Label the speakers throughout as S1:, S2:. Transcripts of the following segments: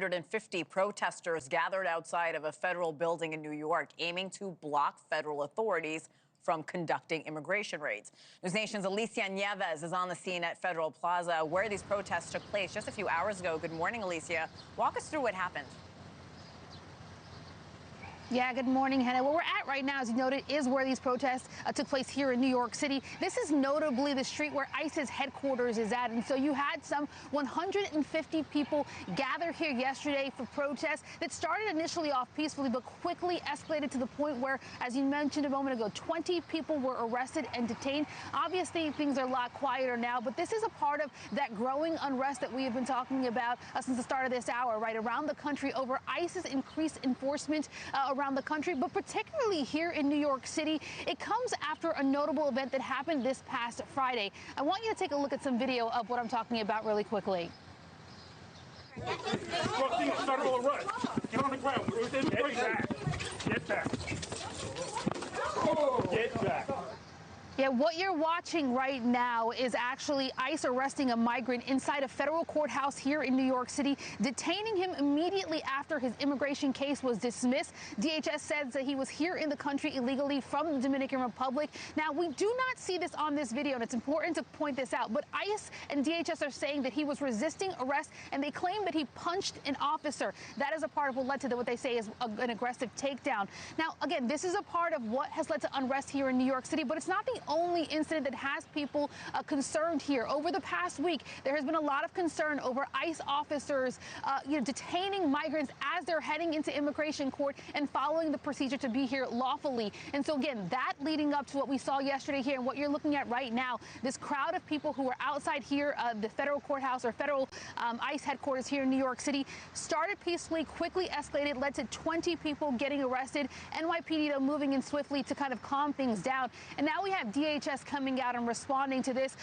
S1: 150 protesters gathered outside of a federal building in New York, aiming to block federal authorities from conducting immigration raids. NewsNation's Alicia Nieves is on the scene at Federal Plaza, where these protests took place just a few hours ago. Good morning, Alicia. Walk us through what happened.
S2: Yeah, good morning, Hena. Where we're at right now, as you noted, is where these protests took place here in New York City. This is notably the street where ICE's headquarters is at. And so you had some 150 people gather here yesterday for protests that started initially off peacefully, but quickly escalated to the point where, as you mentioned a moment ago, 20 people were arrested and detained. Obviously, things are a lot quieter now, but this is a part of that growing unrest that we have been talking about since the start of this hour, right around the country over ICE's increased enforcement around the country, but particularly here in New York City. It comes after a notable event that happened this past Friday. I want you to take a look at some video of what I'm talking about really quickly.
S3: Federal arrest. Get on the ground. We're within Get back. Get back. Get back.
S2: Yeah, what you're watching right now is actually ICE arresting a migrant inside a federal courthouse here in New York City, detaining him immediately after his immigration case was dismissed. DHS says that he was here in the country illegally from the Dominican Republic. Now, we do not see this on this video, and it's important to point this out, but ICE and DHS are saying that he was resisting arrest, and they claim that he punched an officer. That is a part of what led to what they say is an aggressive takedown. Now, again, this is a part of what has led to unrest here in New York City, but it's not the only incident that has people concerned here. Over the past week, there has been a lot of concern over ICE officers detaining migrants as they're heading into immigration court and following the procedure to be here lawfully. And so again, that leading up to what we saw yesterday here and what you're looking at right now, this crowd of people who are outside here, the federal courthouse or federal ICE headquarters here in New York City, started peacefully, quickly escalated, led to 20 people getting arrested. NYPD, though, moving in swiftly to kind of calm things down. And now we have DHS coming out and responding to this.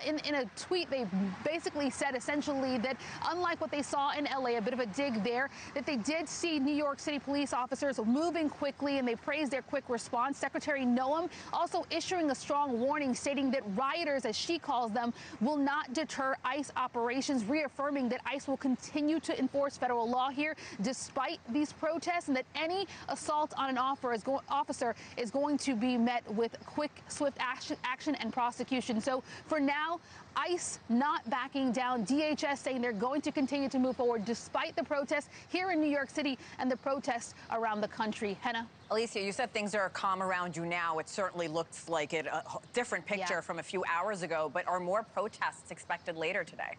S2: In a tweet, they basically said essentially that unlike what they saw in LA, a bit of a dig there, that they did see New York City police officers moving quickly, and they praised their quick response. Secretary Noem also issuing a strong warning, stating that rioters, as she calls them, will not deter ICE operations, reaffirming that ICE will continue to enforce federal law here despite these protests, and that any assault on an officer is going to be met with quick, swift action and prosecution. So for now, ICE not backing down. DHS saying they're going to continue to move forward despite the protests here in New York City and the protests around the country. Hena?
S1: Alicia, you said things are calm around you now. It certainly looks like a different picture from a few hours ago, but are more protests expected later today?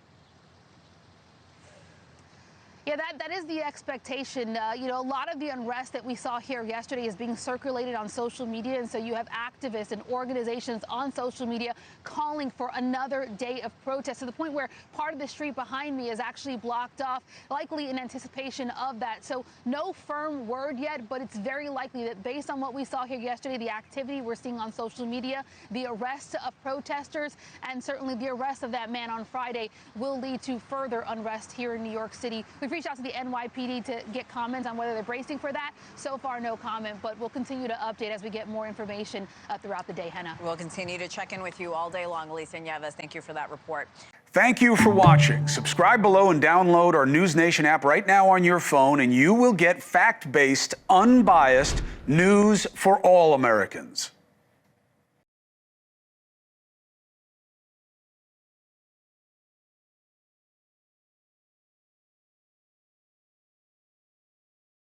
S2: Yeah, that is the expectation. A lot of the unrest that we saw here yesterday is being circulated on social media. And so you have activists and organizations on social media calling for another day of protest, to the point where part of the street behind me is actually blocked off, likely in anticipation of that. So no firm word yet, but it's very likely that based on what we saw here yesterday, the activity we're seeing on social media, the arrest of protesters, and certainly the arrest of that man on Friday will lead to further unrest here in New York City. We've reached out to the NYPD to get comments on whether they're bracing for that. So far, no comment, but we'll continue to update as we get more information throughout the day, Hena.
S1: We'll continue to check in with you all day long, Alicia Nieves. Thank you for that report.
S4: Thank you for watching. Subscribe below and download our NewsNation app right now on your phone, and you will get fact-based, unbiased news for all Americans.